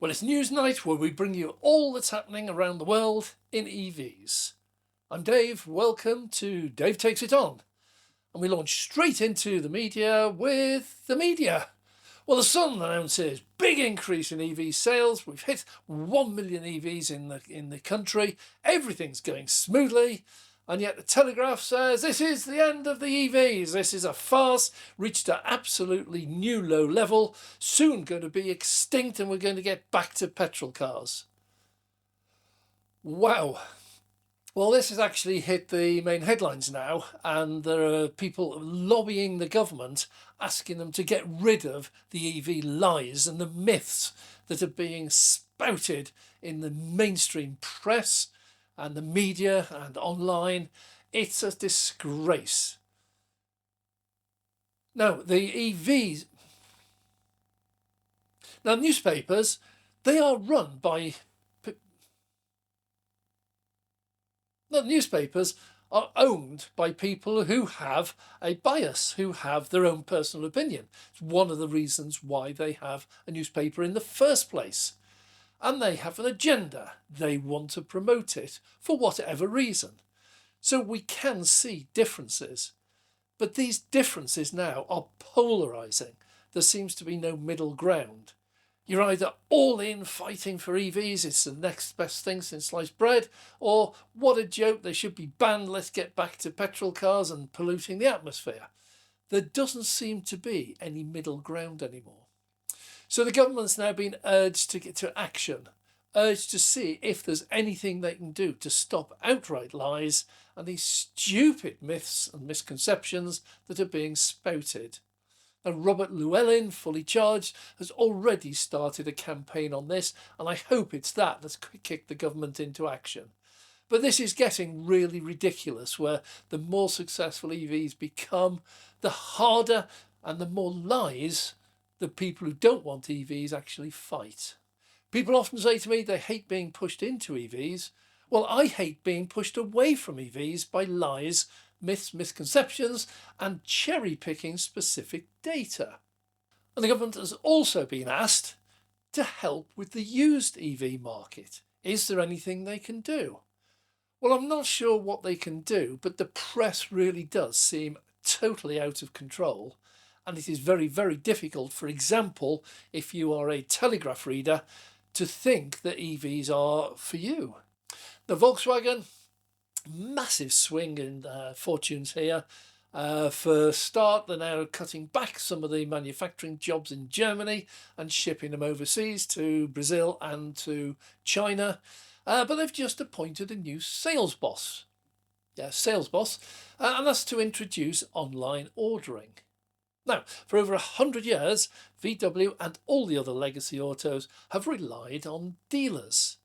Well, it's news night where we bring you all that's happening around the world in EVs. I'm Dave, welcome to Dave Takes It On. And we launch straight into the media with the media. Well, the Sun announces big increase in EV sales. We've hit 1 million EVs in the country. Everything's going smoothly. And yet the Telegraph says this is the end of the EVs. This is a farce, reached an absolutely new low level, soon going to be extinct, and we're going to get back to petrol cars. Wow. Well, this has actually hit the main headlines now, and there are people lobbying the government, asking them to get rid of the EV lies and the myths that are being spouted in the mainstream press and the media and online. It's a disgrace. Now, the EVs... Now, newspapers, they are run by... The newspapers are owned by people who have a bias, who have their own personal opinion. It's one of the reasons why they have a newspaper in the first place. And they have an agenda. They want to promote it for whatever reason. So we can see differences. But these differences now are polarising. There seems to be no middle ground. You're either all in fighting for EVs, it's the next best thing since sliced bread, or what a joke, they should be banned, let's get back to petrol cars and polluting the atmosphere. There doesn't seem to be any middle ground anymore. So the government's now been urged to get to action, urged to see if there's anything they can do to stop outright lies and these stupid myths and misconceptions that are being spouted. And Robert Llewellyn, fully charged, has already started a campaign on this, and I hope it's that that's kicked the government into action. But this is getting really ridiculous, where the more successful EVs become, the harder and the more lies the people who don't want EVs actually fight. People often say to me they hate being pushed into EVs. Well, I hate being pushed away from EVs by lies, myths, misconceptions, and cherry-picking specific data. And the government has also been asked to help with the used EV market. Is there anything they can do? Well, I'm not sure what they can do, but the press really does seem totally out of control. And it is very, very difficult, for example, if you are a Telegraph reader, to think that EVs are for you. The Volkswagen, massive swing in fortunes here. For a start, they're now cutting back some of the manufacturing jobs in Germany and shipping them overseas to Brazil and to China. But they've just appointed a new sales boss. And that's to introduce online ordering. Now, for over 100 years, VW and all the other legacy autos have relied on dealers.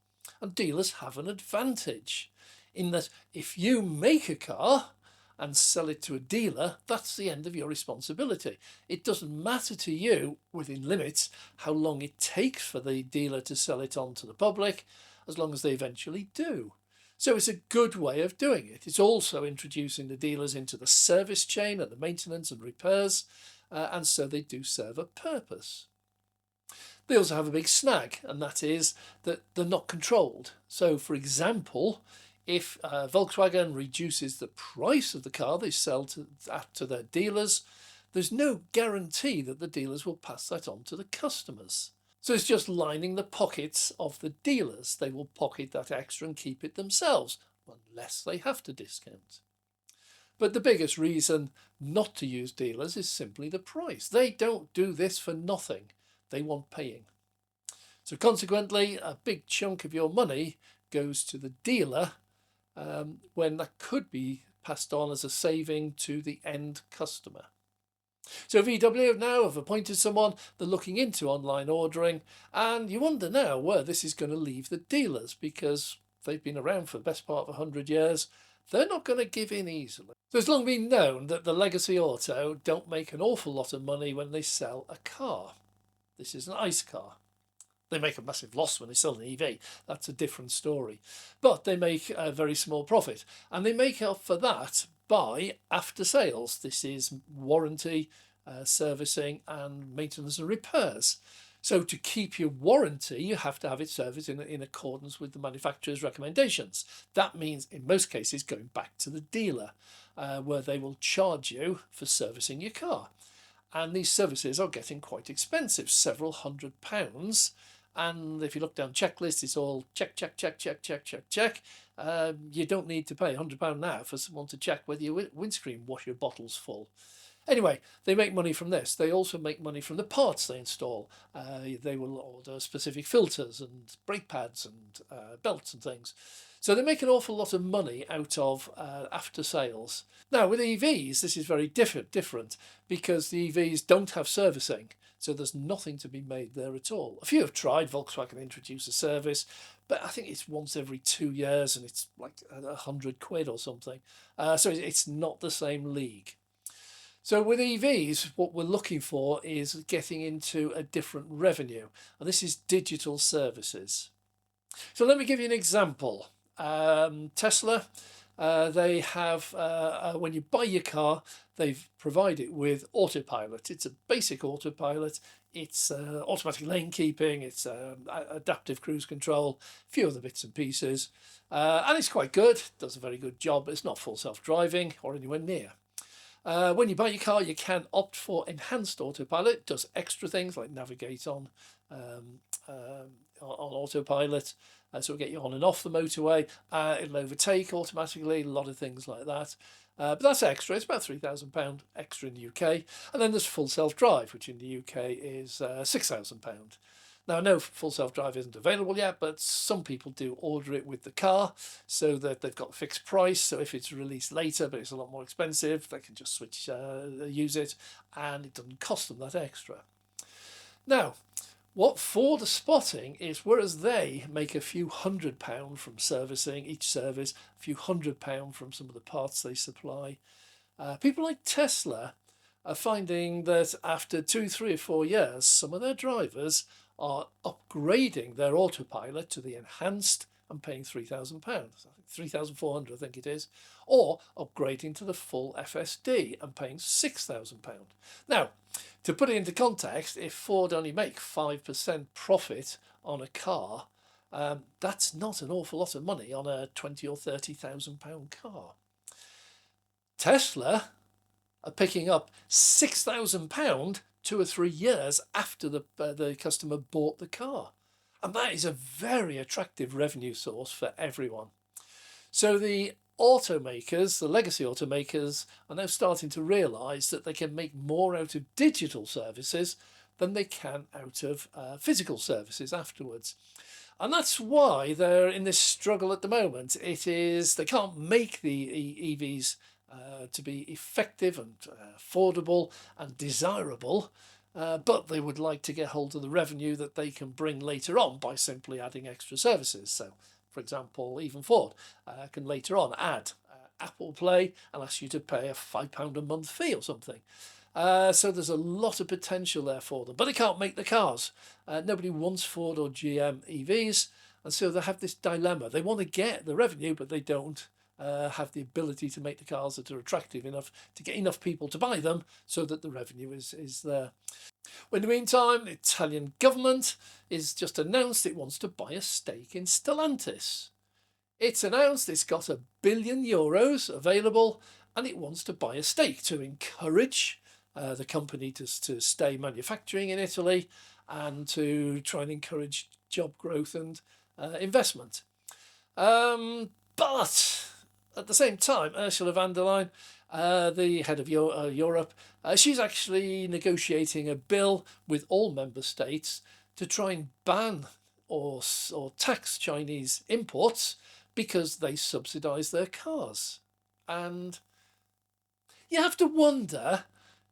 And dealers have an advantage in that if you make a car and sell it to a dealer, that's the end of your responsibility. It doesn't matter to you, within limits, how long it takes for the dealer to sell it on to the public, as long as they eventually do. So it's a good way of doing it. It's also introducing the dealers into the service chain and the maintenance and repairs, and so they do serve a purpose. They also have a big snag, and that is that they're not controlled. So, for example, if Volkswagen reduces the price of the car they sell to their dealers, there's no guarantee that the dealers will pass that on to the customers. So it's just lining the pockets of the dealers. They will pocket that extra and keep it themselves, unless they have to discount. But the biggest reason not to use dealers is simply the price. They don't do this for nothing. They want paying. So consequently, a big chunk of your money goes to the dealer when that could be passed on as a saving to the end customer. So VW now have appointed someone, they're looking into online ordering, and you wonder now where this is going to leave the dealers, because they've been around for the best part of 100 years. They're not going to give in easily. So it's long been known that the legacy auto don't make an awful lot of money when they sell a car. This is an ICE car. They make a massive loss when they sell an EV. That's a different story. But they make a very small profit, and they make up for that by after sales. This is warranty, servicing and maintenance and repairs. So to keep your warranty, you have to have it serviced in accordance with the manufacturer's recommendations. That means in most cases going back to the dealer, where they will charge you for servicing your car. And these services are getting quite expensive, several £100. And if you look down checklists, it's all check, check, check, check, check, check, check. You don't need to pay £100 now for someone to check whether your windscreen washer bottle's full. Anyway, they make money from this. They also make money from the parts they install. They will order specific filters and brake pads and belts and things. So they make an awful lot of money out of after sales. Now with EVs, this is very different because the EVs don't have servicing. So there's nothing to be made there at all. A few have tried. Volkswagen introduced a service, but I think it's once every 2 years and it's like £100 or something. So it's not the same league. So with EVs, what we're looking for is getting into a different revenue, and this is digital services. So let me give you an example. Tesla, they have, when you buy your car, they've provided it with autopilot. It's a basic autopilot. It's automatic lane keeping, it's adaptive cruise control, a few other bits and pieces. And it's quite good, does a very good job. It's not full self-driving or anywhere near. When you buy your car, you can opt for enhanced autopilot. It does extra things like navigate on autopilot, so it'll get you on and off the motorway. It'll overtake automatically, a lot of things like that. But that's extra. It's about £3,000 extra in the UK. And then there's full self-drive, which in the UK is £6,000. Now, I know full self-drive isn't available yet, but some people do order it with the car so that they've got a fixed price. So if it's released later, but it's a lot more expensive, they can just switch, use it, and it doesn't cost them that extra. Now, what Ford are spotting is whereas they make a few £100 from servicing each service, a few £100 from some of the parts they supply, people like Tesla are finding that after 2, 3 or 4 years, some of their drivers are upgrading their autopilot to the enhanced and paying £3,000, £3,400 I think it is, or upgrading to the full FSD and paying £6,000. Now, to put it into context, if Ford only make 5% profit on a car, that's not an awful lot of money on a £20,000 or £30,000 car. Tesla are picking up £6,000 2 or 3 years after the customer bought the car. And that is a very attractive revenue source for everyone. So the automakers, the legacy automakers, are now starting to realise that they can make more out of digital services than they can out of physical services afterwards. And that's why they're in this struggle at the moment. It is, they can't make the EVs to be effective and affordable and desirable, but they would like to get hold of the revenue that they can bring later on by simply adding extra services. So, for example, even Ford can later on add Apple Play and ask you to pay a £5 a month fee or something. So there's a lot of potential there for them, but they can't make the cars. Nobody wants Ford or GM EVs, and so they have this dilemma. They want to get the revenue, but they don't have the ability to make the cars that are attractive enough to get enough people to buy them so that the revenue is there. Well, in the meantime, the Italian government is just announced it wants to buy a stake in Stellantis. It's announced it's got €1 billion available and it wants to buy a stake to encourage the company to stay manufacturing in Italy and to try and encourage job growth and investment. But at the same time, Ursula von der Leyen, the head of Europe, she's actually negotiating a bill with all member states to try and ban or tax Chinese imports because they subsidise their cars. And you have to wonder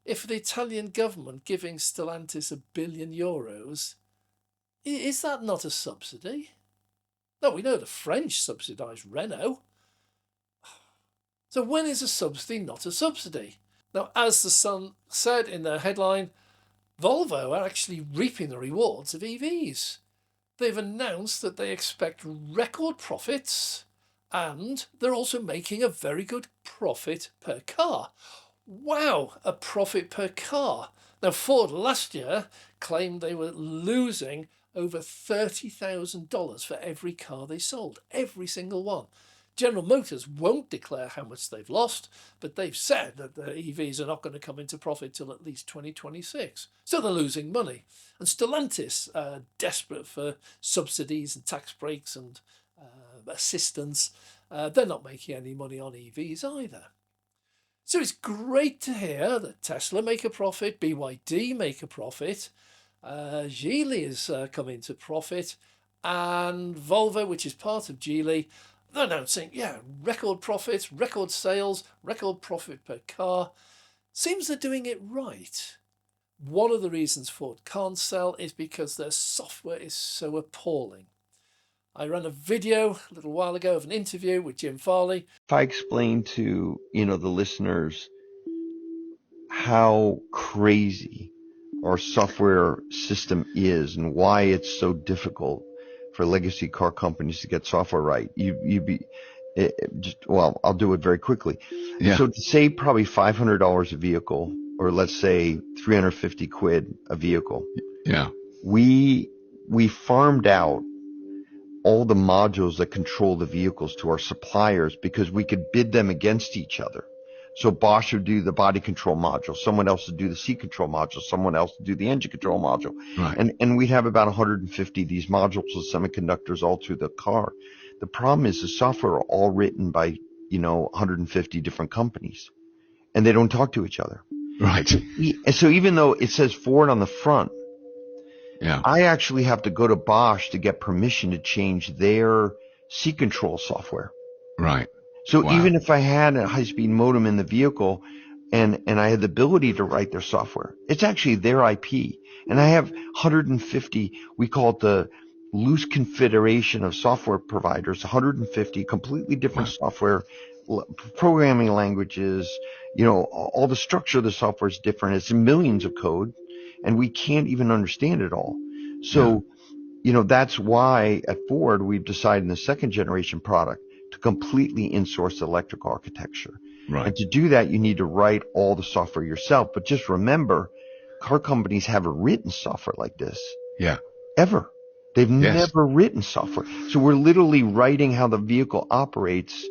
if the Italian government giving Stellantis €1 billion, is that not a subsidy? No, we know the French subsidise Renault. So when is a subsidy not a subsidy? Now, as the Sun said in their headline, Volvo are actually reaping the rewards of EVs. They've announced that they expect record profits and they're also making a very good profit per car. Wow, a profit per car. Now, Ford last year claimed they were losing over $30,000 for every car they sold, every single one. General Motors won't declare how much they've lost, but they've said that the EVs are not going to come into profit till at least 2026. So they're losing money. And Stellantis, desperate for subsidies and tax breaks and assistance, they're not making any money on EVs either. So it's great to hear that Tesla make a profit, BYD make a profit, Geely has come into profit, and Volvo, which is part of Geely, they're announcing, record profits, record sales, record profit per car. Seems they're doing it right. One of the reasons Ford can't sell is because their software is so appalling. I ran a video a little while ago of an interview with Jim Farley. If I explain to, the listeners how crazy our software system is and why it's so difficult for legacy car companies to get software right, I'll do it very quickly. Yeah. So to save probably $500 a vehicle, or let's say 350 quid a vehicle. Yeah. We farmed out all the modules that control the vehicles to our suppliers because we could bid them against each other. So Bosch would do the body control module, someone else would do the seat control module, someone else would do the engine control module. Right. And we'd have about 150 of these modules with semiconductors all through the car. The problem is the software are all written by, 150 different companies, and they don't talk to each other. Right. And so even though it says Ford on the front, I actually have to go to Bosch to get permission to change their seat control software. Right. So even if I had a high-speed modem in the vehicle and I had the ability to write their software, it's actually their IP. And I have 150, we call it the loose confederation of software providers, 150 completely different software, programming languages, all the structure of the software is different. It's millions of code, and we can't even understand it all. So, that's why at Ford, we've decided in the second generation product to completely insource the electrical architecture. Right. And to do that, you need to write all the software yourself. But just remember, car companies haven't written software like this. Yeah. Ever. They've never written software. So we're literally writing how the vehicle operates,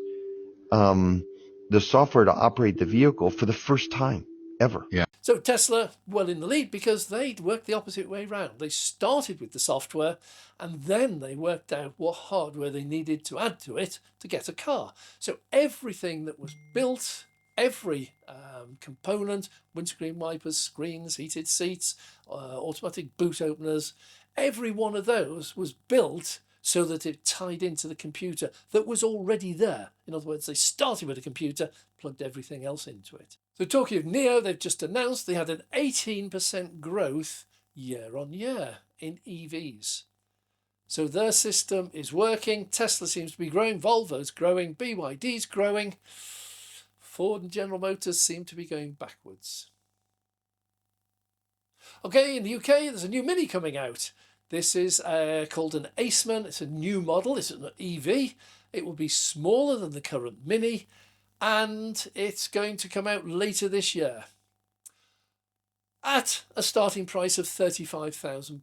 the software to operate the vehicle for the first time ever. Yeah. So Tesla, well in the lead because they'd worked the opposite way around. They started with the software and then they worked out what hardware they needed to add to it to get a car. So everything that was built, every component, windscreen wipers, screens, heated seats, automatic boot openers, every one of those was built so that it tied into the computer that was already there. In other words, they started with a computer, plugged everything else into it. So talking of Nio, they've just announced they had an 18% growth year on year in EVs. So their system is working. Tesla seems to be growing. Volvo's growing. BYD's growing. Ford and General Motors seem to be going backwards. Okay, in the UK, there's a new Mini coming out. This is called an Aceman. It's a new model. It's an EV. It will be smaller than the current Mini, and it's going to come out later this year at a starting price of £35,000.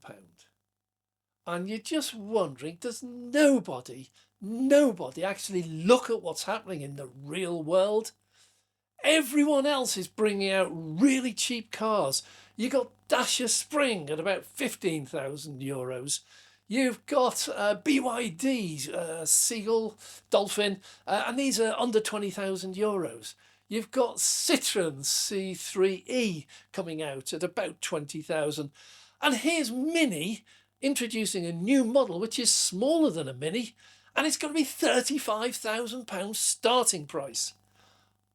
And you're just wondering, does nobody actually look at what's happening in the real world? Everyone else is bringing out really cheap cars. You got Dacia Spring at about €15,000. You've got BYD, Seagull, Dolphin, and these are under €20,000. You've got Citroën C3E coming out at about 20,000. And here's Mini introducing a new model which is smaller than a Mini, and it's going to be £35,000 starting price.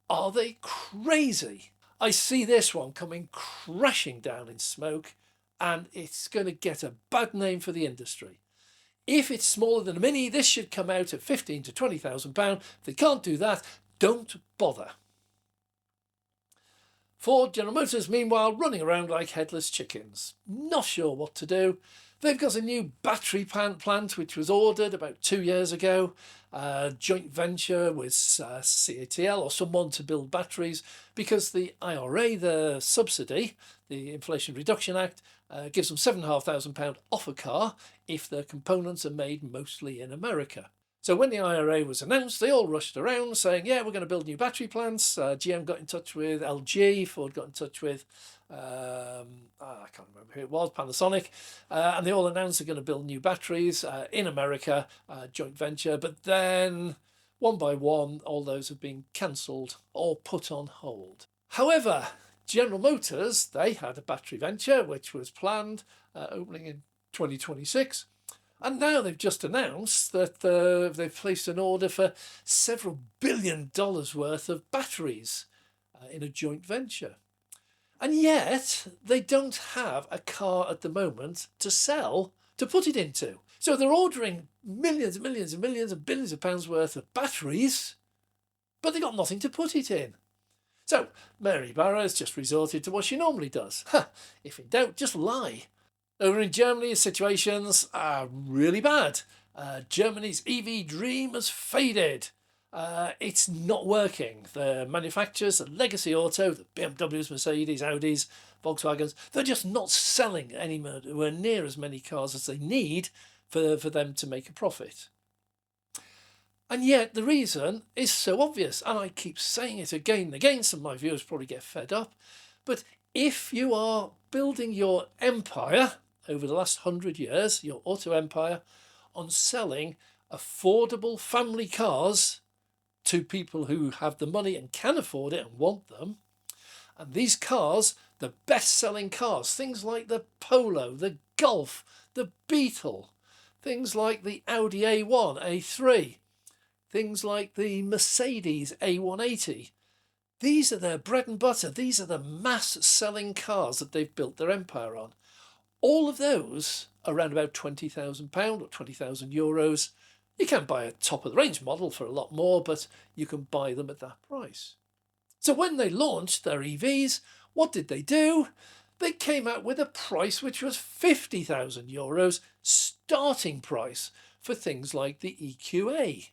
Are they crazy? I see this one coming crashing down in smoke, and it's going to get a bad name for the industry. If it's smaller than a Mini, this should come out at £15,000 to £20,000. If they can't do that, don't bother. Ford, General Motors, meanwhile, running around like headless chickens. Not sure what to do. They've got a new battery plant which was ordered about 2 years ago, joint venture with CATL or someone to build batteries, because the IRA, the subsidy, the Inflation Reduction Act, gives them £7,500 off a car if their components are made mostly in America. So when the IRA was announced, they all rushed around saying, yeah, we're going to build new battery plants. GM got in touch with LG, Ford got in touch with, I can't remember who it was, Panasonic, and they all announced they're going to build new batteries in America, joint venture. But then, one by one, all those have been cancelled or put on hold. However, General Motors, they had a battery venture which was planned, opening in 2026. And now they've just announced that they've placed an order for several $1 billion worth of batteries in a joint venture. And yet they don't have a car at the moment to sell, to put it into. So they're ordering millions and millions and millions and billions of pounds worth of batteries, but they've got nothing to put it in. So Mary Barra's just resorted to what she normally does. If in doubt, just lie. Over in Germany, situations are really bad. Germany's EV dream has faded. It's not working. The manufacturers, the legacy auto, the BMWs, Mercedes, Audis, Volkswagens, they're just not selling anywhere near as many cars as they need for them to make a profit. And yet the reason is so obvious, and I keep saying it again and again, some of my viewers probably get fed up, but if you are building your empire over the last 100 years, your auto empire, on selling affordable family cars to people who have the money and can afford it and want them, and these cars, the best-selling cars, things like the Polo, the Golf, the Beetle, things like the Audi A1, A3, things like the Mercedes A180, these are their bread and butter. These are the mass-selling cars that they've built their empire on. All of those are around about £20,000 or €20,000. You can buy a top-of-the-range model for a lot more, but you can buy them at that price. So when they launched their EVs, what did they do? They came out with a price which was €50,000 starting price for things like the EQA.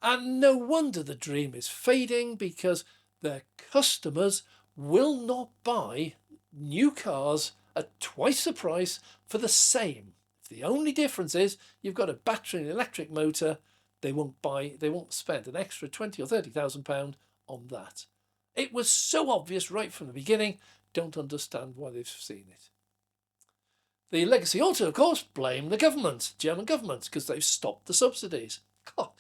And no wonder the dream is fading, because their customers will not buy new cars at twice the price for the same. If the only difference is you've got a battery and electric motor, they won't spend an extra £20,000 or £30,000 on that. It was so obvious right from the beginning. Don't understand why they've seen it. The legacy auto, of course, blame the government, German government, because they've stopped the subsidies. God,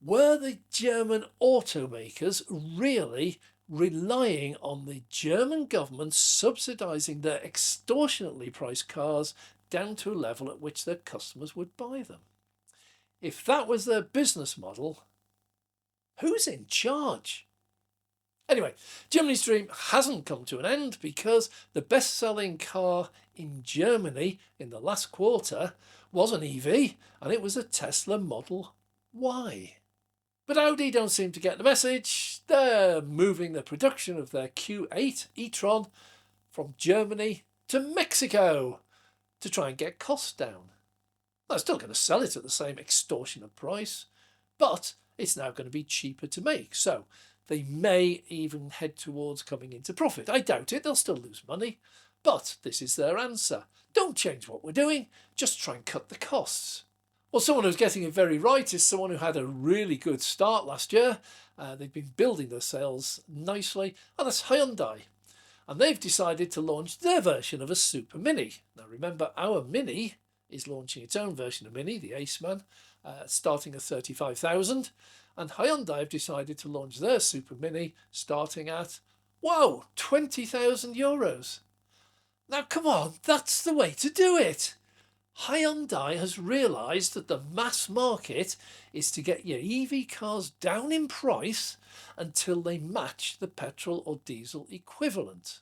were the German automakers really relying on the German government subsidising their extortionately priced cars down to a level at which their customers would buy them? If that was their business model, who's in charge? Anyway, Germany's dream hasn't come to an end, because the best-selling car in Germany in the last quarter was an EV, and it was a Tesla Model Y. But Audi don't seem to get the message. They're moving the production of their Q8 E-tron from Germany to Mexico to try and get costs down. They're still going to sell it at the same extortionate price, but it's now going to be cheaper to make. So they may even head towards coming into profit. I doubt it. They'll still lose money, but this is their answer. Don't change what we're doing. Just try and cut the costs. Well, someone who's getting it very right is someone who had a really good start last year. They've been building their sales nicely, and that's Hyundai. And they've decided to launch their version of a Super Mini. Now remember, our Mini is launching its own version of Mini, the Aceman, starting at $35,000. And Hyundai have decided to launch their Super Mini starting at, wow, €20,000. Now come on, that's the way to do it. Hyundai has realised that the mass market is to get your EV cars down in price until they match the petrol or diesel equivalent.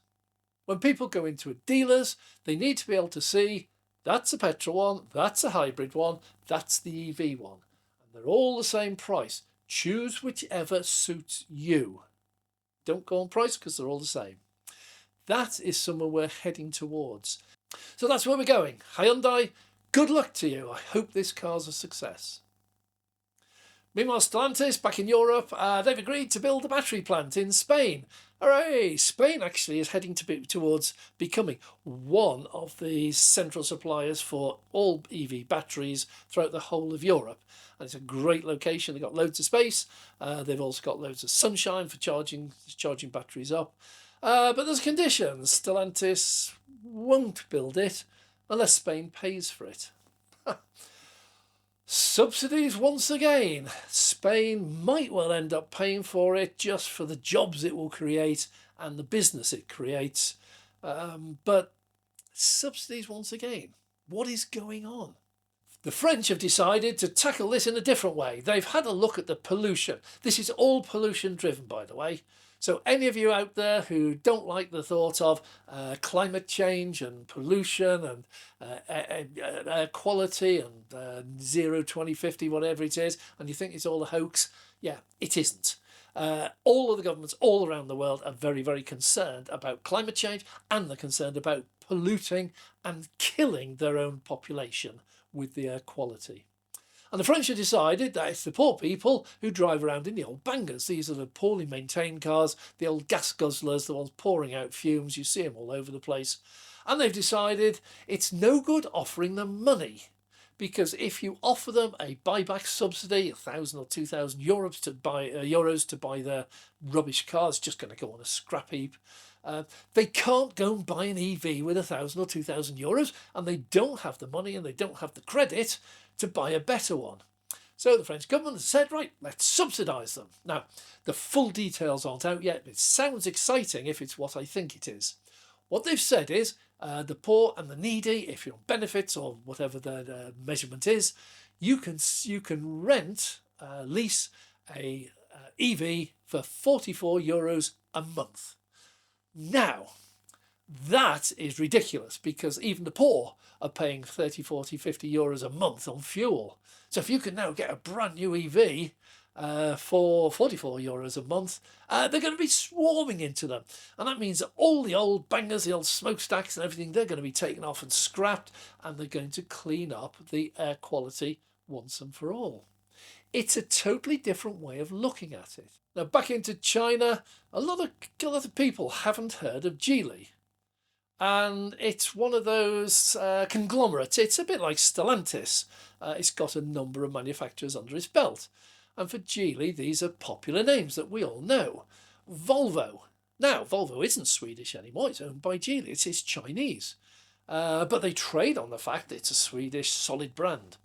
When people go into a dealer's, they need to be able to see that's a petrol one, that's a hybrid one, that's the EV one. And they're all the same price. Choose whichever suits you. Don't go on price, because they're all the same. That is somewhere we're heading towards. So that's where we're going. Hyundai Good luck to you. I hope this car's a success. Meanwhile, Stellantis, back in Europe, they've agreed to build a battery plant in Spain. Hooray! Spain actually is heading towards becoming one of the central suppliers for all EV batteries throughout the whole of Europe. And it's a great location. They've got loads of space. They've also got loads of sunshine for charging batteries up. But there's conditions. Stellantis won't build it unless Spain pays for it. Subsidies once again. Spain might well end up paying for it just for the jobs it will create and the business it creates. But subsidies once again. What is going on? The French have decided to tackle this in a different way. They've had a look at the pollution. This is all pollution driven, by the way. So any of you out there who don't like the thought of climate change and pollution and air quality and zero 2050, whatever it is, and you think it's all a hoax, yeah, it isn't. All of the governments all around the world are very, very concerned about climate change, and they're concerned about polluting and killing their own population with the air quality. And the French have decided that it's the poor people who drive around in the old bangers. These are the poorly maintained cars, the old gas guzzlers, the ones pouring out fumes. You see them all over the place. And they've decided it's no good offering them money, because if you offer them a buyback subsidy, 1,000 or 2,000 euros to buy their rubbish car, it's just going to go on a scrap heap. They can't go and buy an EV with 1,000 or 2,000 euros, and they don't have the money and they don't have the credit to buy a better one. So the French government has said, right, let's subsidise them. Now, the full details aren't out yet. It sounds exciting if it's what I think it is. What they've said is the poor and the needy, if you're on benefits or whatever the measurement is, you can lease a EV for 44 euros a month. Now, that is ridiculous, because even the poor are paying 30, 40, 50 euros a month on fuel. So if you can now get a brand new EV for 44 euros a month, they're going to be swarming into them. And that means that all the old bangers, the old smokestacks and everything, they're going to be taken off and scrapped, and they're going to clean up the air quality once and for all. It's a totally different way of looking at it. Now, back into China, a lot of people haven't heard of Geely. And it's one of those conglomerates. It's a bit like Stellantis. It's got a number of manufacturers under its belt. And for Geely, these are popular names that we all know. Volvo. Now, Volvo isn't Swedish anymore. It's owned by Geely. It's Chinese. But they trade on the fact that it's a Swedish solid brand.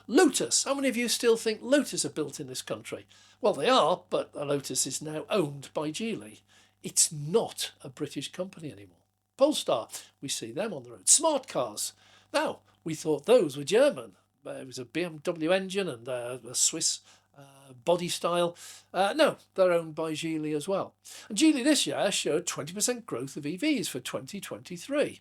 Lotus. How many of you still think Lotus are built in this country? Well, they are, but Lotus is now owned by Geely. It's not a British company anymore. Polestar, we see them on the road. Smart cars. Now, we thought those were German. It was a BMW engine and a Swiss body style. No, they're owned by Geely as well. And Geely this year showed 20% growth of EVs for 2023.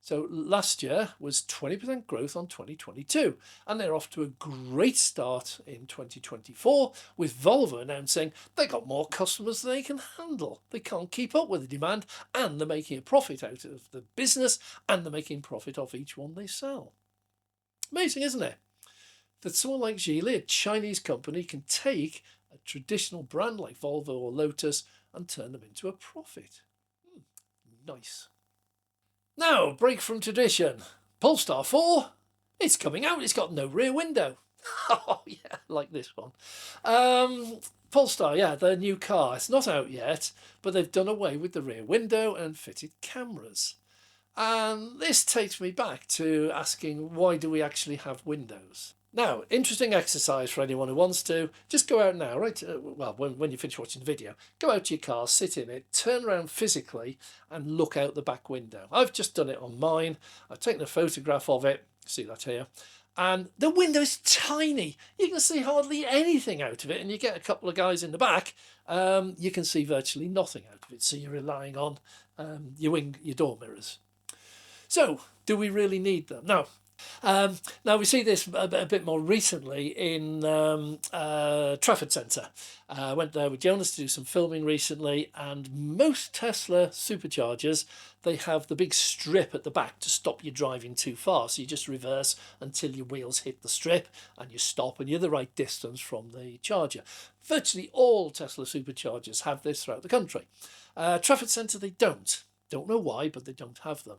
So last year was 20% growth on 2022, and they're off to a great start in 2024, with Volvo announcing they got more customers than they can handle. They can't keep up with the demand, and they're making a profit out of the business, and they're making profit off each one they sell. Amazing, isn't it? That someone like Geely, a Chinese company, can take a traditional brand like Volvo or Lotus and turn them into a profit. Nice. Now, break from tradition. Polestar 4, it's coming out. It's got no rear window. Oh, yeah, like this one. Polestar, yeah, their new car. It's not out yet, but they've done away with the rear window and fitted cameras. And this takes me back to asking, why do we actually have windows? Now, interesting exercise for anyone who wants to. Just go out now, right? When you finish watching the video, go out to your car, sit in it, turn around physically and look out the back window. I've just done it on mine. I've taken a photograph of it. See that here? And the window is tiny. You can see hardly anything out of it. And you get a couple of guys in the back, you can see virtually nothing out of it. So you're relying on your door mirrors. So, do we really need them? Now, Now we see this a bit more recently in Trafford Centre. I went there with Jonas to do some filming recently, and most Tesla superchargers, they have the big strip at the back to stop you driving too far. So you just reverse until your wheels hit the strip and you stop and you're the right distance from the charger. Virtually all Tesla superchargers have this throughout the country. Trafford Centre, they don't. Don't know why, but they don't have them.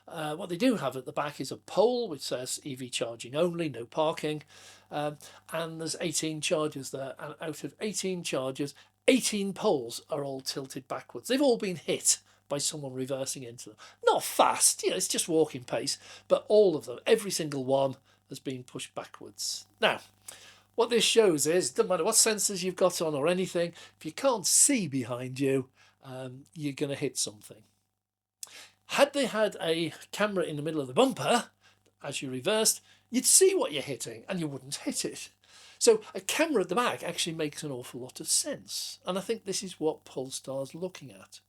What they do have at the back is a pole which says EV charging only, no parking, and there's 18 chargers there, and out of 18 chargers, 18 poles are all tilted backwards. They've all been hit by someone reversing into them. Not fast, it's just walking pace, but all of them, every single one, has been pushed backwards. Now, what this shows is, doesn't matter what sensors you've got on or anything, if you can't see behind you, you're going to hit something. Had they had a camera in the middle of the bumper, as you reversed, you'd see what you're hitting and you wouldn't hit it. So a camera at the back actually makes an awful lot of sense. And I think this is what Polestar's looking at.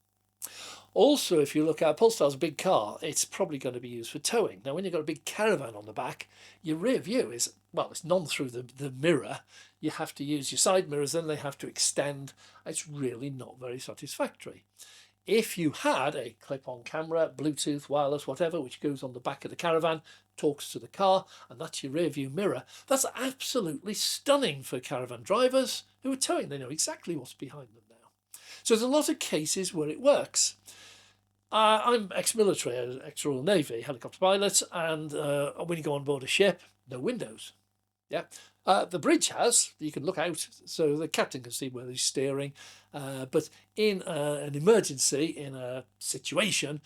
Also, if you look at Polestar's big car, it's probably going to be used for towing. Now, when you've got a big caravan on the back, your rear view is, well, it's none through the mirror. You have to use your side mirrors, then they have to extend. It's really not very satisfactory. If you had a clip-on camera, Bluetooth, wireless, whatever, which goes on the back of the caravan, talks to the car, and that's your rear view mirror, that's absolutely stunning for caravan drivers who are towing. They know exactly what's behind them now. So there's a lot of cases where it works. I'm ex-military, ex-Royal Navy, helicopter pilot, and when you go on board a ship, no windows. Yeah, the bridge has, you can look out so the captain can see where he's steering, but in an emergency, in a situation,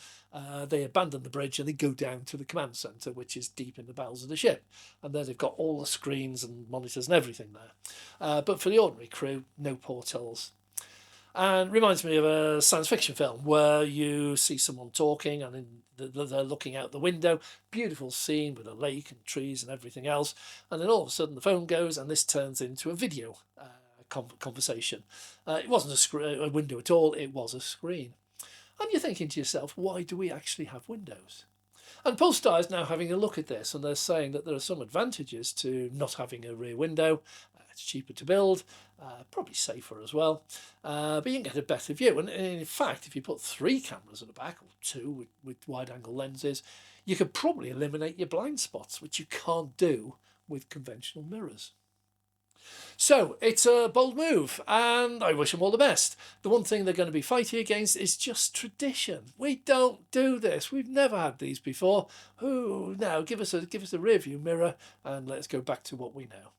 they abandon the bridge and they go down to the command centre, which is deep in the bowels of the ship, and there they've got all the screens and monitors and everything there. But for the ordinary crew, no portholes. And reminds me of a science fiction film where you see someone talking and they're looking out the window. Beautiful scene with a lake and trees and everything else. And then all of a sudden the phone goes and this turns into a video conversation. It wasn't a window at all, it was a screen. And you're thinking to yourself, why do we actually have windows? And Polestar is now having a look at this, and they're saying that there are some advantages to not having a rear window. It's cheaper to build, probably safer as well, but you can get a better view. And in fact, if you put 3 cameras at the back, or 2 with wide-angle lenses, you could probably eliminate your blind spots, which you can't do with conventional mirrors. So it's a bold move, and I wish them all the best. The one thing they're going to be fighting against is just tradition. We don't do this. We've never had these before. Ooh, now give us a rear view mirror, and let's go back to what we know.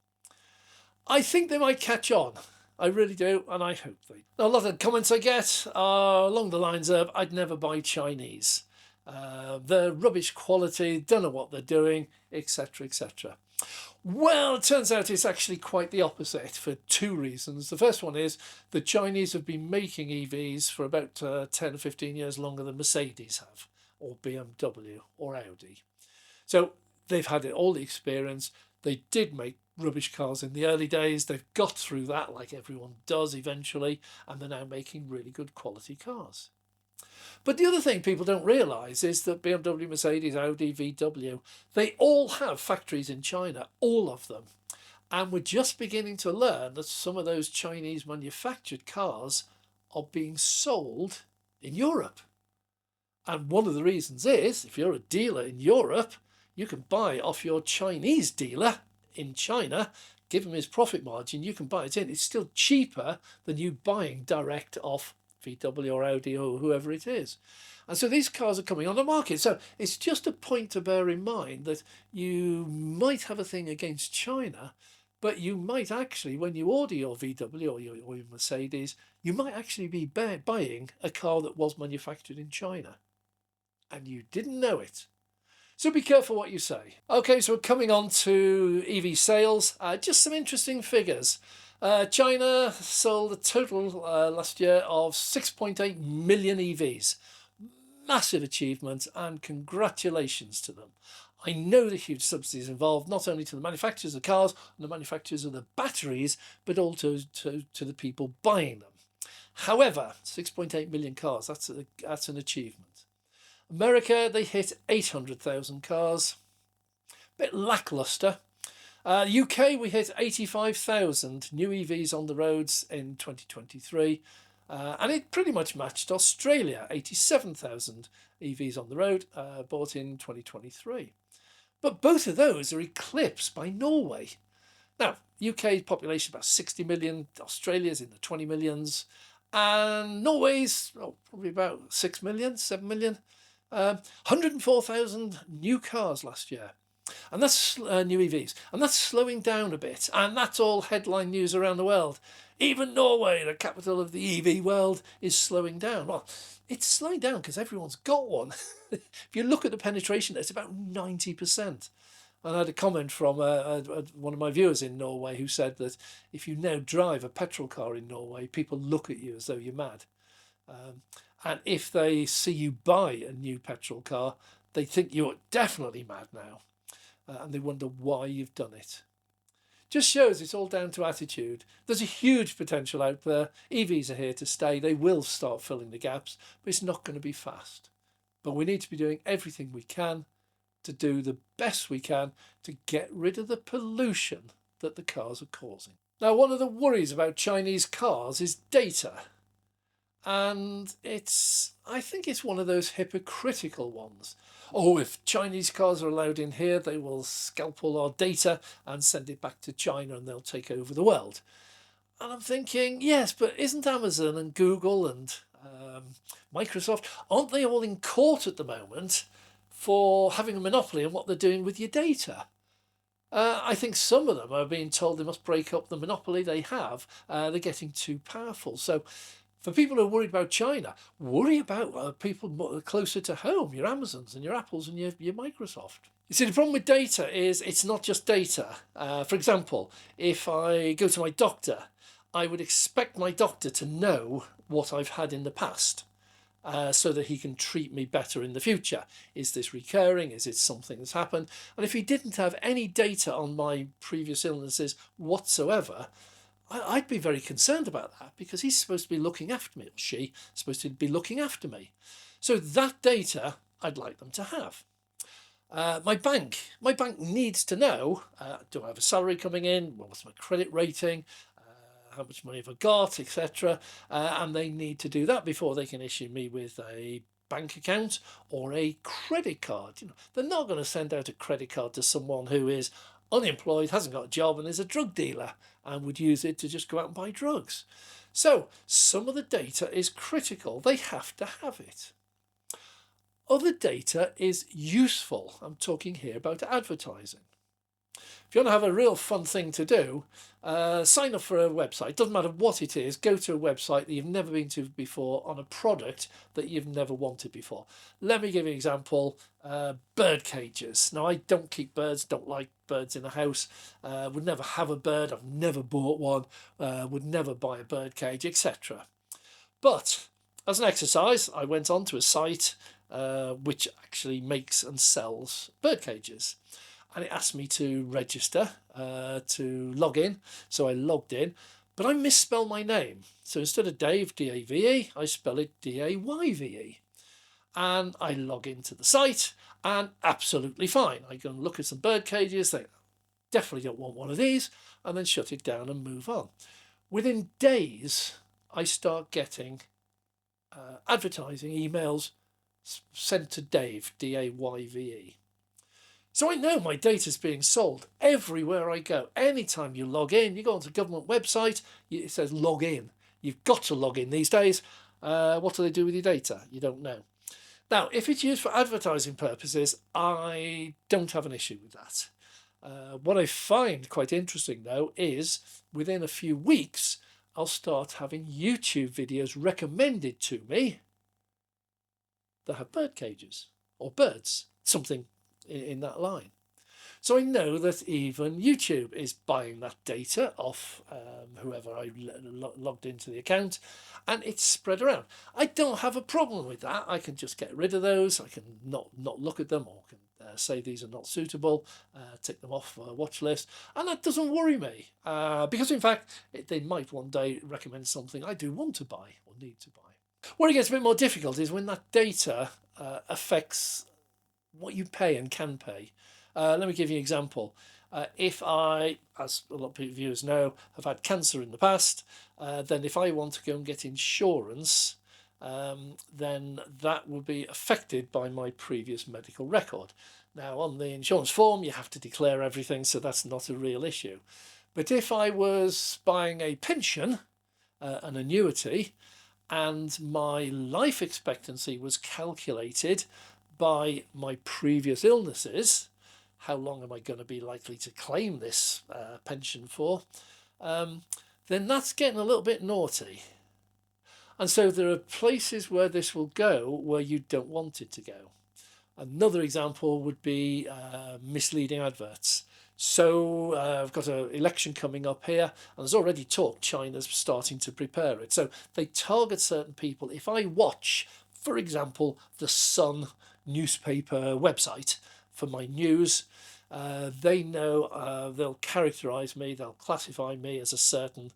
I think they might catch on. I really do, and I hope they. Now, a lot of comments I get are along the lines of, I'd never buy Chinese. They're rubbish quality, don't know what they're doing, etc., etc. Well, it turns out it's actually quite the opposite for 2 reasons. The first one is the Chinese have been making EVs for about 10 or 15 years longer than Mercedes have, or BMW, or Audi. So they've had all the experience. They did make rubbish cars in the early days. They've got through that like everyone does eventually, and they're now making really good quality cars. But the other thing people don't realise is that BMW, Mercedes, Audi, VW, they all have factories in China, all of them. And we're just beginning to learn that some of those Chinese manufactured cars are being sold in Europe. And one of the reasons is, if you're a dealer in Europe, you can buy off your Chinese dealer in China, give him his profit margin, you can buy it in. It's still cheaper than you buying direct off VW or Audi or whoever it is. And so these cars are coming on the market. So it's just a point to bear in mind that you might have a thing against China, but you might actually, when you order your VW or your Mercedes, you might actually be buying a car that was manufactured in China. And you didn't know it. So be careful what you say. Okay, so we're coming on to EV sales. Just some interesting figures. China sold a total last year of 6.8 million EVs. Massive achievement, and congratulations to them. I know the huge subsidies involved, not only to the manufacturers of cars and the manufacturers of the batteries, but also to the people buying them. However, 6.8 million cars, that's an achievement. America, they hit 800,000 cars. bit lacklustre. UK, we hit 85,000 new EVs on the roads in 2023, and it pretty much matched Australia, 87,000 EVs on the road bought in 2023. But both of those are eclipsed by Norway. Now, UK population about 60 million, Australia's in the 20 millions, and Norway's probably about 6 million, 7 million. 104,000 new cars last year. And that's new EVs. And that's slowing down a bit. And that's all headline news around the world. Even Norway, the capital of the EV world, is slowing down. Well, it's slowing down because everyone's got one. If you look at the penetration, it's about 90%. And I had a comment from one of my viewers in Norway who said that if you now drive a petrol car in Norway, people look at you as though you're mad. And if they see you buy a new petrol car, they think you're definitely mad now. And they wonder why you've done it. Just shows it's all down to attitude. There's a huge potential out there. EVs are here to stay. They will start filling the gaps, but it's not going to be fast. But we need to be doing everything we can to do the best we can to get rid of the pollution that the cars are causing. Now, one of the worries about Chinese cars is data. And I think it's one of those hypocritical ones. Oh, if Chinese cars are allowed in here, they will scalp all our data and send it back to China and they'll take over the world. And I'm thinking, yes, but isn't Amazon and Google and Microsoft, aren't they all in court at the moment for having a monopoly on what they're doing with your data? I think some of them are being told they must break up the monopoly they have. They're getting too powerful. So for people who are worried about China, worry about people closer to home, your Amazons and your Apples and your Microsoft. You see, the problem with data is it's not just data. For example, if I go to my doctor, I would expect my doctor to know what I've had in the past so that he can treat me better in the future. Is this recurring? Is it something that's happened? And if he didn't have any data on my previous illnesses whatsoever, I'd be very concerned about that because he's supposed to be looking after me, or she's supposed to be looking after me. So that data I'd like them to have. My bank needs to know, do I have a salary coming in? What's my credit rating? How much money have I got, etc. And they need to do that before they can issue me with a bank account or a credit card. They're not going to send out a credit card to someone who is unemployed, hasn't got a job and is a drug dealer and would use it to just go out and buy drugs. So some of the data is critical. They have to have it. Other data is useful. I'm talking here about advertising. If you want to have a real fun thing to do, sign up for a website. Doesn't matter what it is, go to a website that you've never been to before on a product that you've never wanted before. Let me give you an example. Bird cages. Now, I don't keep birds, don't like birds in a house, would never have a bird, I've never bought one, would never buy a bird cage, etc. But as an exercise, I went on to a site which actually makes and sells bird cages. And it asked me to register, to log in. So I logged in, but I misspelled my name. So instead of Dave, D-A-V-E, I spell it D-A-Y-V-E. And I log into the site and absolutely fine. I go and look at some bird cages, think, definitely don't want one of these, and then shut it down and move on. Within days, I start getting advertising emails sent to Dave, D-A-Y-V-E. So I know my data's being sold everywhere I go. Anytime you log in, you go onto a government website, it says log in. You've got to log in these days. What do they do with your data? You don't know. Now, if it's used for advertising purposes, I don't have an issue with that. What I find quite interesting, though, is within a few weeks, I'll start having YouTube videos recommended to me that have bird cages or birds, something in that line. So I know that even YouTube is buying that data off whoever I logged into the account, and it's spread around. I don't have a problem with that. I can just get rid of those. I can not look at them, or can say these are not suitable, tick them off a watch list, and that doesn't worry me because in fact they might one day recommend something I do want to buy or need to buy. Where it gets a bit more difficult is when that data affects what you pay and can pay. Let me give you an example. If I, as a lot of viewers know, have had cancer in the past, then if I want to go and get insurance, then that will be affected by my previous medical record. Now, on the insurance form, you have to declare everything, so that's not a real issue. But if I was buying a pension, an annuity, and my life expectancy was calculated by my previous illnesses, how long am I going to be likely to claim this pension for, then that's getting a little bit naughty. And so there are places where this will go where you don't want it to go. Another example would be misleading adverts. So I've got an election coming up here, and there's already talk China's starting to prepare it. So they target certain people. If I watch, for example, the Sun newspaper website for my news, they know they'll characterize me, they'll classify me as a certain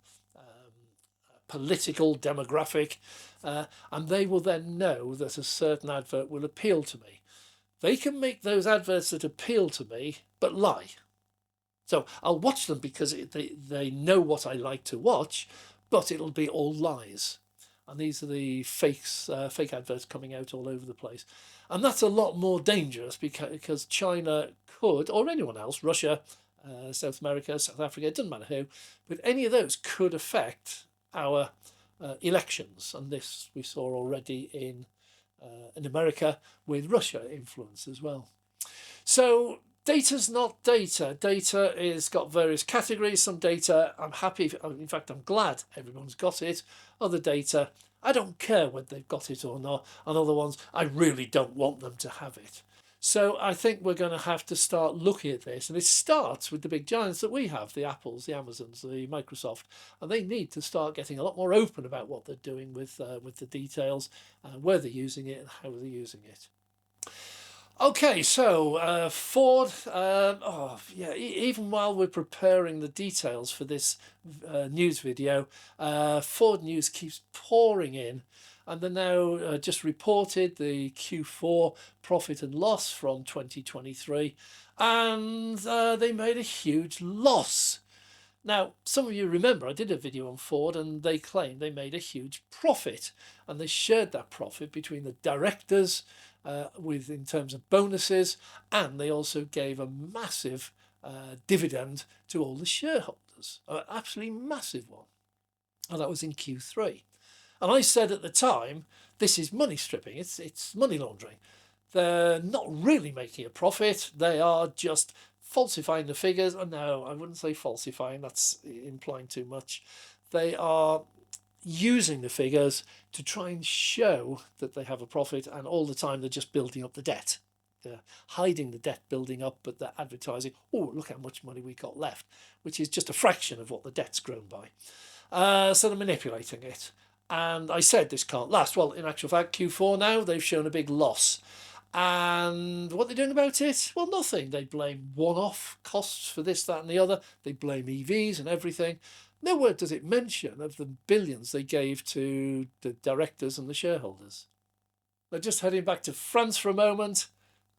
political demographic, and they will then know that a certain advert will appeal to me. They can make those adverts that appeal to me but lie. So I'll watch them because they know what I like to watch, but it'll be all lies. And these are the fake adverts coming out all over the place. And that's a lot more dangerous because China could, or anyone else, Russia, South America, South Africa, it doesn't matter who, but any of those could affect our elections. And this we saw already in America with Russia influence as well. So data's not data. Data is got various categories. Some data I'm happy, in fact I'm glad everyone's got it. Other data I don't care whether they've got it or not, and other ones I really don't want them to have it. So I think we're going to have to start looking at this, and it starts with the big giants that we have, the Apples, the Amazons, the Microsoft, and they need to start getting a lot more open about what they're doing with the details, where they're using it and how they're using it. Okay, so Ford, even while we're preparing the details for this news video, Ford news keeps pouring in, and they now just reported the Q4 profit and loss from 2023, and they made a huge loss. Now, some of you remember I did a video on Ford, and they claimed they made a huge profit, and they shared that profit between the directors in terms of bonuses, and they also gave a massive dividend to all the shareholders, an absolutely massive one, and that was in Q3. And I said at the time, this is money stripping, it's money laundering. They're not really making a profit, they are just falsifying the figures. Oh, no, I wouldn't say falsifying, that's implying too much. They are using the figures to try and show that they have a profit, and all the time they're just building up the debt. They're hiding the debt building up, but they're advertising, oh, look how much money we got left, which is just a fraction of what the debt's grown by. So they're manipulating it. And I said this can't last. Well, in actual fact, Q4 now, they've shown a big loss. And what they're doing about it? Well, nothing. They blame one-off costs for this, that and the other. They blame EVs and everything. No word does it mention of the billions they gave to the directors and the shareholders. Now, just heading back to France for a moment,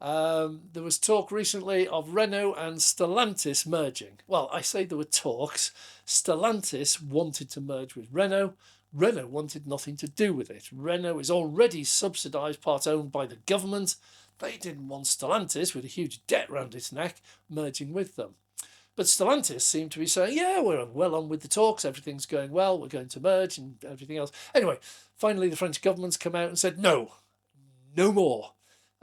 there was talk recently of Renault and Stellantis merging. Well, I say there were talks. Stellantis wanted to merge with Renault. Renault wanted nothing to do with it. Renault is already subsidised, part owned by the government. They didn't want Stellantis, with a huge debt round its neck, merging with them. But Stellantis seemed to be saying, yeah, we're well on with the talks, everything's going well, we're going to merge and everything else. Anyway, finally the French government's come out and said, no more.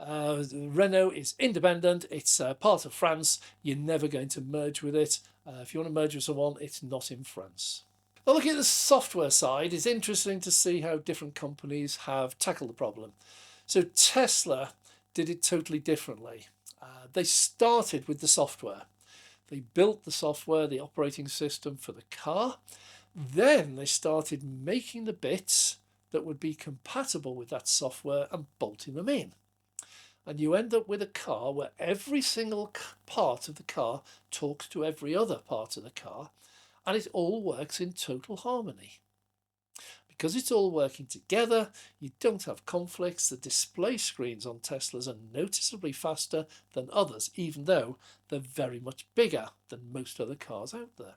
Renault is independent, it's part of France, you're never going to merge with it. If you want to merge with someone, it's not in France. Now, looking at the software side, it's interesting to see how different companies have tackled the problem. So Tesla did it totally differently. They started with the software. They built the software, the operating system for the car. Then they started making the bits that would be compatible with that software and bolting them in. And you end up with a car where every single part of the car talks to every other part of the car, and it all works in total harmony. Because it's all working together, you don't have conflicts. The display screens on Teslas are noticeably faster than others, even though they're very much bigger than most other cars out there.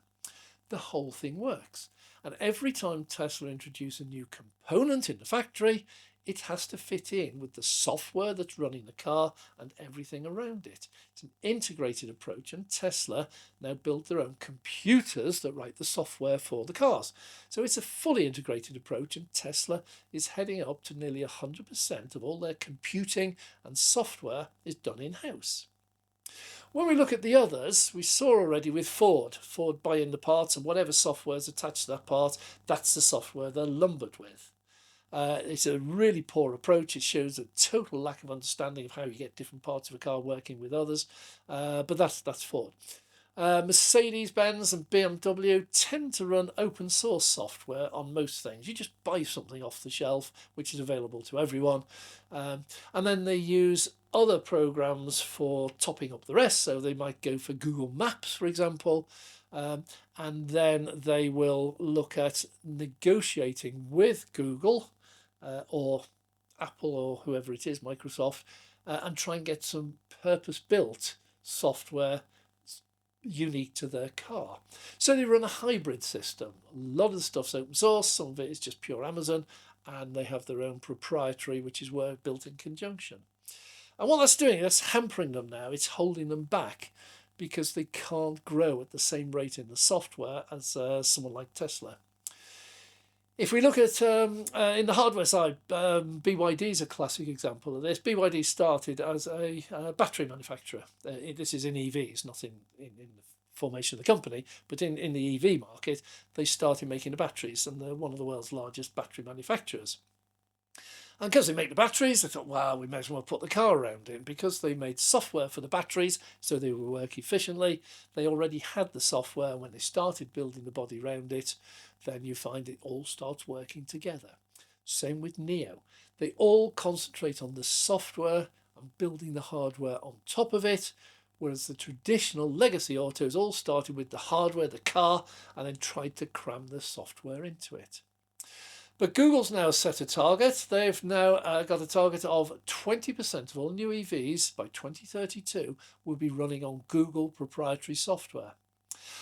The whole thing works. And every time Tesla introduces a new component in the factory, it has to fit in with the software that's running the car and everything around it. It's an integrated approach, and Tesla now build their own computers that write the software for the cars. So it's a fully integrated approach, and Tesla is heading up to nearly 100% of all their computing and software is done in-house. When we look at the others, we saw already with Ford buying the parts, and whatever software is attached to that part, that's the software they're lumbered with. It's a really poor approach. It shows a total lack of understanding of how you get different parts of a car working with others. But that's Ford. Mercedes-Benz and BMW tend to run open source software on most things. You just buy something off the shelf, which is available to everyone. And then they use other programs for topping up the rest. So they might go for Google Maps, for example. And then they will look at negotiating with Google or Apple or whoever it is, Microsoft, and try and get some purpose-built software unique to their car. So they run a hybrid system. A lot of the stuff's open source, some of it is just pure Amazon, and they have their own proprietary, which is built in conjunction. And what that's doing, that's hampering them now. It's holding them back because they can't grow at the same rate in the software as someone like Tesla. If we look at in the hardware side, BYD is a classic example of this. BYD started as a battery manufacturer. This is in EVs, not in the formation of the company, but in the EV market, they started making the batteries, and they're one of the world's largest battery manufacturers. And because they make the batteries, they thought, well, we may as well put the car around it. Because they made software for the batteries, so they would work efficiently, they already had the software. When they started building the body around it, then you find it all starts working together. Same with Nio. They all concentrate on the software and building the hardware on top of it, whereas the traditional legacy autos all started with the hardware, the car, and then tried to cram the software into it. But Google's now set a target. They've now got a target of 20% of all new EVs by 2032 will be running on Google proprietary software.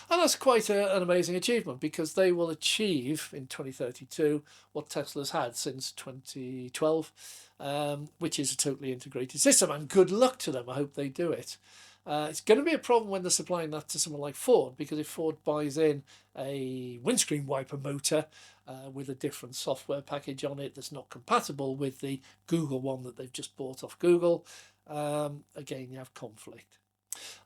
And that's quite an amazing achievement, because they will achieve in 2032 what Tesla's had since 2012, which is a totally integrated system. And good luck to them. I hope they do it. It's going to be a problem when they're supplying that to someone like Ford, because if Ford buys in a windscreen wiper motor with a different software package on it that's not compatible with the Google one that they've just bought off Google, again, you have conflict.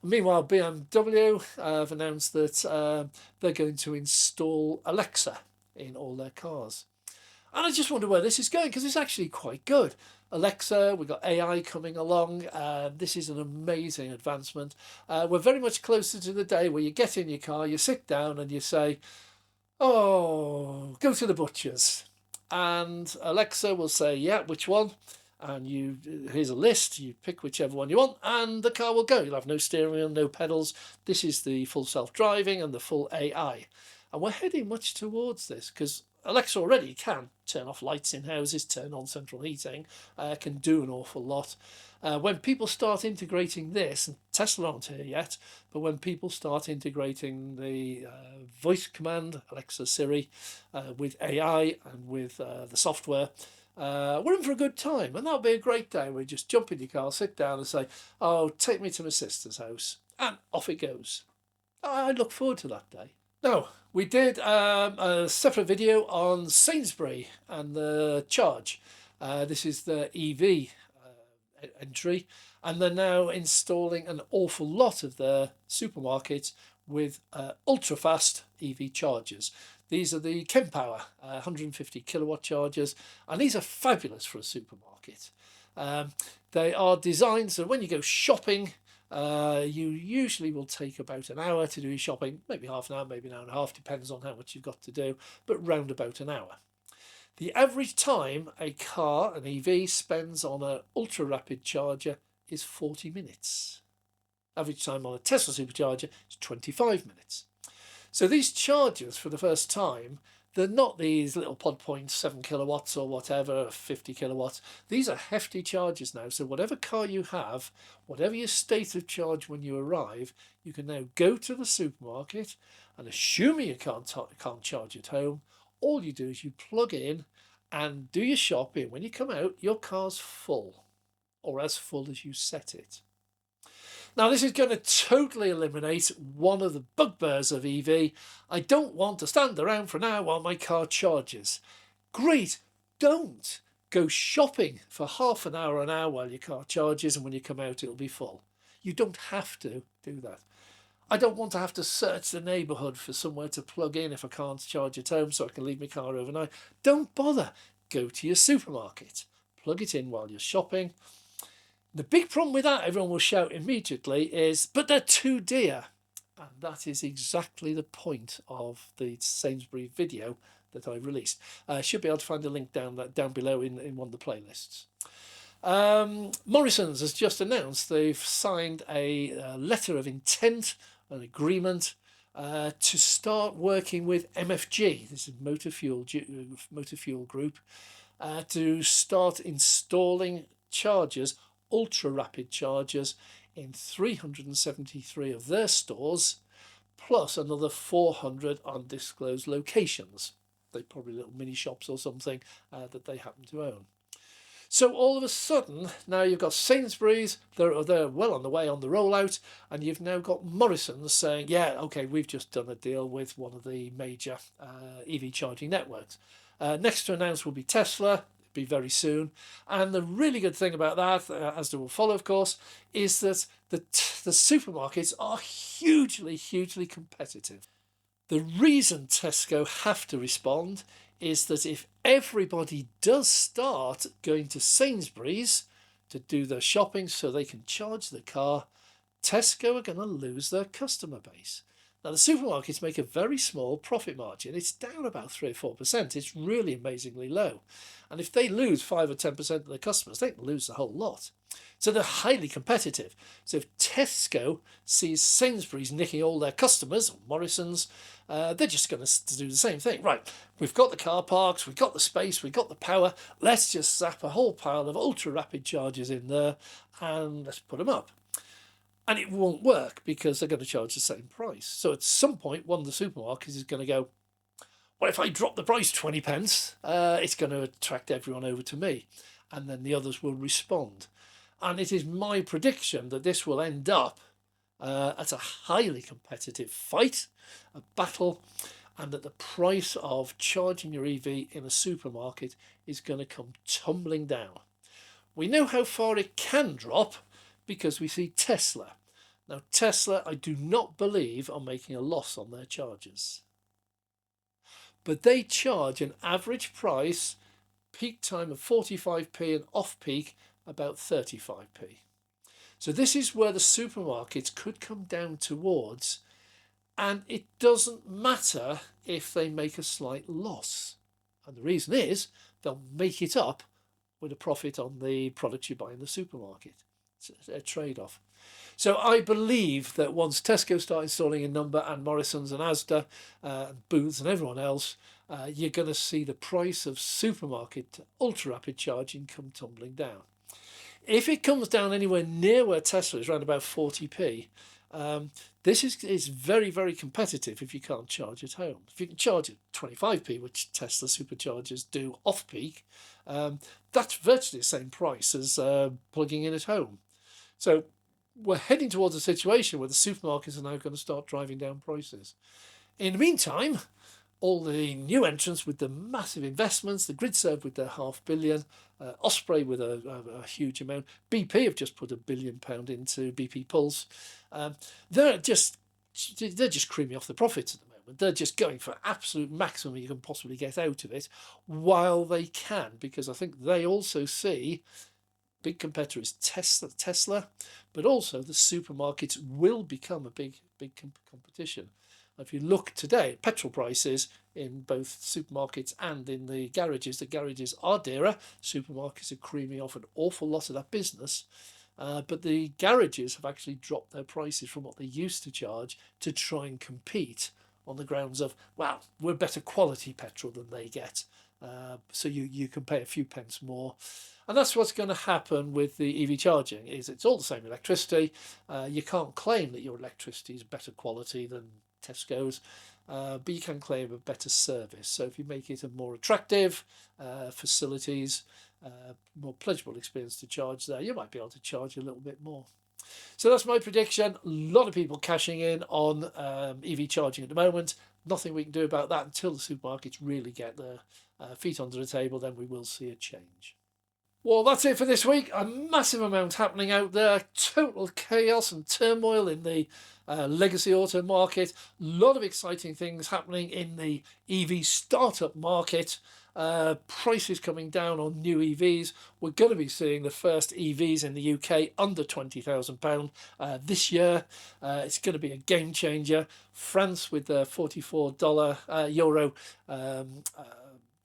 Meanwhile, BMW have announced that they're going to install Alexa in all their cars. And I just wonder where this is going, because it's actually quite good. Alexa, we've got AI coming along. This is an amazing advancement. We're very much closer to the day where you get in your car, you sit down and you say, oh, go to the butcher's. And Alexa will say, yeah, which one? And here's a list, you pick whichever one you want, and the car will go. You'll have no steering wheel, no pedals. This is the full self-driving and the full AI. And we're heading much towards this, because Alexa already can turn off lights in houses, turn on central heating, can do an awful lot. When people start integrating this, and Tesla aren't here yet, but when people start integrating the voice command, Alexa, Siri, with AI and with the software, we're in for a good time. And that'll be a great day where you just jump in your car, sit down and say, oh, take me to my sister's house. And off it goes. I look forward to that day. Now, we did a separate video on Sainsbury and the charge. This is the EV entry, and they're now installing an awful lot of their supermarkets with ultra-fast EV chargers. These are the Kenn Power 150 kilowatt chargers, and these are fabulous for a supermarket. They are designed so when you go shopping, you usually will take about an hour to do your shopping, maybe half an hour, maybe an hour and a half, depends on how much you've got to do, but round about an hour. The average time a car, an EV, spends on an ultra-rapid charger is 40 minutes. Average time on a Tesla supercharger is 25 minutes. So these chargers, for the first time, They're not these little pod points, 7 kilowatts or whatever, 50 kilowatts. These are hefty chargers now. So whatever car you have, whatever your state of charge when you arrive, you can now go to the supermarket, and assuming you can't charge at home, all you do is you plug in and do your shopping. When you come out, your car's full, or as full as you set it. Now, this is going to totally eliminate one of the bugbears of EV. I don't want to stand around for an hour while my car charges. Great, don't. Go shopping for half an hour while your car charges, and when you come out, it'll be full. You don't have to do that. I don't want to have to search the neighbourhood for somewhere to plug in if I can't charge at home so I can leave my car overnight. Don't bother. Go to your supermarket. Plug it in while you're shopping. The big problem with that, everyone will shout immediately, is, but they're too dear. And that is exactly the point of the Sainsbury's video that I released. I should be able to find a link down below in one of the playlists. Morrisons has just announced they've signed a letter of intent, an agreement, to start working with MFG, this is Motor Fuel Group, to start installing chargers, ultra rapid chargers, in 373 of their stores, plus another 400 undisclosed locations. They're probably little mini shops or something that they happen to own. So all of a sudden, now you've got Sainsbury's, they're well on the way on the rollout, and you've now got Morrisons saying, yeah, okay, we've just done a deal with one of the major EV charging networks. Next to announce will be Tesla, be very soon. And the really good thing about that, as there will follow, of course, is that the supermarkets are hugely, hugely competitive. The reason Tesco have to respond is that if everybody does start going to Sainsbury's to do their shopping so they can charge the car, Tesco are going to lose their customer base. Now, the supermarkets make a very small profit margin. It's down about 3 or 4%. It's really amazingly low. And if they lose 5 or 10% of their customers, they can lose the whole lot. So they're highly competitive. So if Tesco sees Sainsbury's nicking all their customers, or Morrisons, they're just going to do the same thing. Right, we've got the car parks, we've got the space, we've got the power. Let's just zap a whole pile of ultra-rapid chargers in there and let's put them up. And it won't work because they're going to charge the same price. So at some point, one of the supermarkets is going to go, well, if I drop the price 20 pence, it's going to attract everyone over to me. And then the others will respond. And it is my prediction that this will end up at a highly competitive fight, a battle, and that the price of charging your EV in a supermarket is going to come tumbling down. We know how far it can drop because we see Tesla. Now, Tesla, I do not believe, are making a loss on their chargers. But they charge an average price, peak time of 45p and off-peak about 35p. So this is where the supermarkets could come down towards, and it doesn't matter if they make a slight loss. And the reason is they'll make it up with a profit on the products you buy in the supermarket. It's a trade-off. So I believe that once Tesco start installing a number, and Morrisons and Asda and Booths and everyone else, you're going to see the price of supermarket ultra-rapid charging come tumbling down. If it comes down anywhere near where Tesla is, around about 40p, this is very, very competitive if you can't charge at home. If you can charge at 25p, which Tesla superchargers do off-peak, that's virtually the same price as plugging in at home. So we're heading towards a situation where the supermarkets are now going to start driving down prices. In the meantime, all the new entrants with the massive investments, the Gridserve with their £500 million, Osprey with a huge amount, BP have just put £1 billion into BP Pulse. They're just creaming off the profits at the moment. They're just going for absolute maximum you can possibly get out of it while they can, because I think they also see big competitor is Tesla, but also the supermarkets will become a big competition. If you look today at petrol prices in both supermarkets and in the garages are dearer. Supermarkets are creaming off an awful lot of that business. But the garages have actually dropped their prices from what they used to charge to try and compete on the grounds of, well, we're better quality petrol than they get. So you can pay a few pence more. And that's what's going to happen with the EV charging, is it's all the same electricity. You can't claim that your electricity is better quality than Tesco's, but you can claim a better service. So if you make it a more attractive facilities, more pleasurable experience to charge there, you might be able to charge a little bit more. So that's my prediction. A lot of people cashing in on EV charging at the moment. Nothing we can do about that until the supermarkets really get their feet under the table. Then we will see a change. Well, that's it for this week. A massive amount happening out there. Total chaos and turmoil in the legacy auto market. A lot of exciting things happening in the EV startup market. Prices coming down on new EVs. We're going to be seeing the first EVs in the UK under £20,000 this year. It's going to be a game changer. France with the $44 euro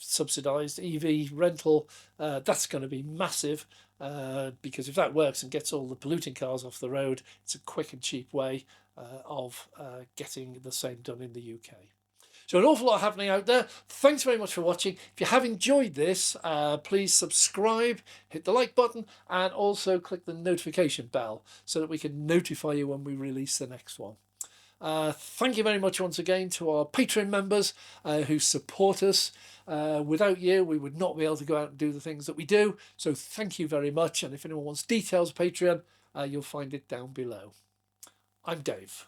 subsidised EV rental, that's going to be massive, because if that works and gets all the polluting cars off the road, it's a quick and cheap way of getting the same done in the UK. So an awful lot happening out there. Thanks very much for watching. If you have enjoyed this, please subscribe, hit the like button, and also click the notification bell so that we can notify you when we release the next one. Thank you very much once again to our Patreon members who support us. Without you, we would not be able to go out and do the things that we do. So thank you very much. And if anyone wants details of Patreon, you'll find it down below. I'm Dave.